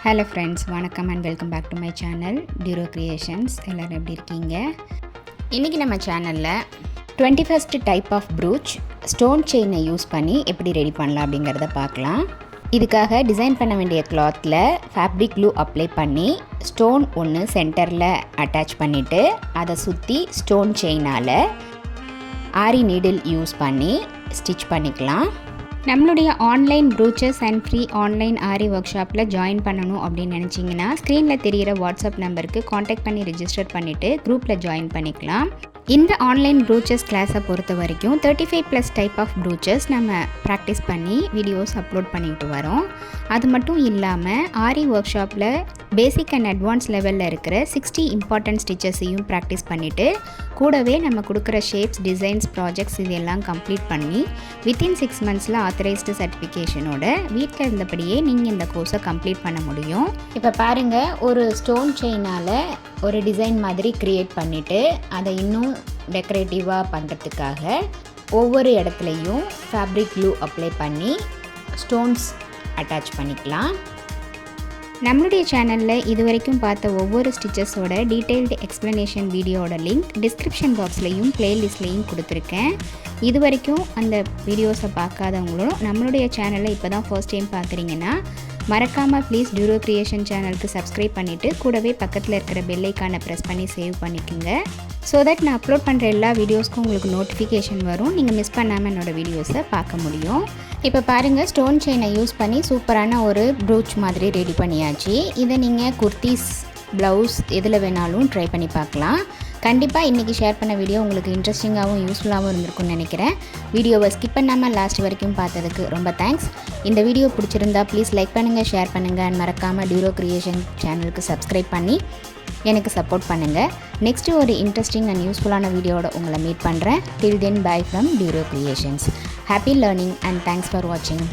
Hello friends, வணக்கம் and welcome back to my channel டியூரோ creations. எல்லோரும் எப்படி இருக்கீங்க? இன்றைக்கி நம்ம சேனலில் 21st type of brooch stone செயினை யூஸ் பண்ணி எப்படி ரெடி பண்ணலாம் அப்படிங்கிறத பார்க்கலாம். இதுக்காக டிசைன் பண்ண வேண்டிய கிளாத்தில் ஃபேப்ரிக் க்ளூ அப்ளை பண்ணி ஸ்டோன் ஒன்று சென்டரில் அட்டாச் பண்ணிவிட்டு அதை சுற்றி ஸ்டோன் செயினால் ஆரி நீடில் யூஸ் பண்ணி ஸ்டிச் பண்ணிக்கலாம். நம்மளுடைய online ப்ரூச்சஸ் and free online aari work ஷாப்பில் ஜாயின் பண்ணணும் அப்படின்னு நினச்சிங்கன்னா ஸ்க்ரீனில் தெரிகிற வாட்ஸ்அப் நம்பருக்கு காண்டாக்ட் பண்ணி ரிஜிஸ்டர் பண்ணிவிட்டு குரூப்பில் ஜாயின் பண்ணிக்கலாம். இந்த ஆன்லைன் ப்ரூச்சஸ் கிளாஸை பொறுத்த வரைக்கும் 35+ டைப் ஆஃப் ப்ரூச்சஸ் நம்ம ப்ராக்டிஸ் பண்ணி வீடியோஸ் அப்லோட் பண்ணிக்கிட்டு வரோம். அது மட்டும் இல்லாமல் ஆரி ஒர்க் ஷாப்பில் பேசிக் அண்ட் அட்வான்ஸ் லெவலில் இருக்கிற 60 இம்பார்ட்டன்ட் ஸ்டிச்சஸையும் ப்ராக்டிஸ் பண்ணிவிட்டு கூடவே நம்ம கொடுக்குற ஷேப்ஸ், டிசைன்ஸ், ப்ராஜெக்ட்ஸ் இதெல்லாம் கம்ப்ளீட் பண்ணி வித்தின் 6 மந்த்ஸில் ஆத்தரைஸ்டு சர்டிஃபிகேஷனோட வீட்டில் இருந்தபடியே நீங்கள் இந்த கோர்ஸை கம்ப்ளீட் பண்ண முடியும். இப்போ பாருங்கள், ஒரு ஸ்டோன் செயினால் ஒரு டிசைன் மாதிரி க்ரியேட் பண்ணிவிட்டு அதை இன்னும் டெக்கரேட்டிவாக பண்ணுறதுக்காக ஒவ்வொரு இடத்துலையும் ஃபேப்ரிக் க்ளூ அப்ளை பண்ணி ஸ்டோன்ஸ் அட்டாச் பண்ணிக்கலாம். நம்மளுடைய சேனலில் இது வரைக்கும் பார்த்த ஒவ்வொரு ஸ்டிச்சஸோட டீட்டெயில்டு எக்ஸ்ப்ளனேஷன் வீடியோட லிங்க் டிஸ்கிரிப்ஷன் பாக்ஸ்லேயும் ப்ளேலிஸ்ட்லேயும் கொடுத்துருக்கேன். இது வரைக்கும் அந்த வீடியோஸை பார்க்காதவங்களும் நம்மளுடைய சேனலை இப்போ தான் ஃபர்ஸ்ட் டைம் பார்க்குறீங்கன்னா மறக்காமல் ப்ளீஸ் டியூரோ கிரியேஷன் சேனலுக்கு சப்ஸ்கிரைப் பண்ணிவிட்டு கூடவே பக்கத்தில் இருக்கிற பெல் ஐக்கானை ப்ரெஸ் பண்ணி சேவ் பண்ணிக்கோங்க. ஸோ தட் நான் அப்லோட் பண்ணுற எல்லா வீடியோஸ்க்கும் உங்களுக்கு நோட்டிஃபிகேஷன் வரும். நீங்கள் மிஸ் பண்ணாமல் என்னோடய வீடியோஸை பார்க்க முடியும். இப்போ பாருங்கள், ஸ்டோன் செயினை யூஸ் பண்ணி சூப்பரான ஒரு ப்ரூச் மாதிரி ரெடி பண்ணியாச்சு. இதை நீங்கள் குர்த்திஸ், ப்ளவுஸ் எதில் வேணாலும் ட்ரை பண்ணி பார்க்கலாம். கண்டிப்பாக இன்றைக்கி ஷேர் பண்ண வீடியோ உங்களுக்கு இன்ட்ரெஸ்டிங்காகவும் யூஸ்ஃபுல்லாகவும் இருந்திருக்கும்னு நினைக்கிறேன். வீடியோவை ஸ்கிப் பண்ணாமல் லாஸ்ட் வரைக்கும் பார்த்ததுக்கு ரொம்ப தேங்க்ஸ். இந்த வீடியோ பிடிச்சிருந்தா ப்ளீஸ் லைக் பண்ணுங்கள், ஷேர் பண்ணுங்கள் அண்ட் மறக்காமல் டியூரோ கிரியேஷன் சேனலுக்கு சப்ஸ்கிரைப் பண்ணி எனக்கு சப்போர்ட் பண்ணுங்கள். நெக்ஸ்ட்டு ஒரு இன்ட்ரெஸ்டிங் அண்ட் யூஸ்ஃபுல்லான வீடியோவோட உங்களை மீட் பண்ணுறேன். டில் தென், பை ஃப்ரம் டியூரோ creations. Happy learning and thanks for வாட்சிங்.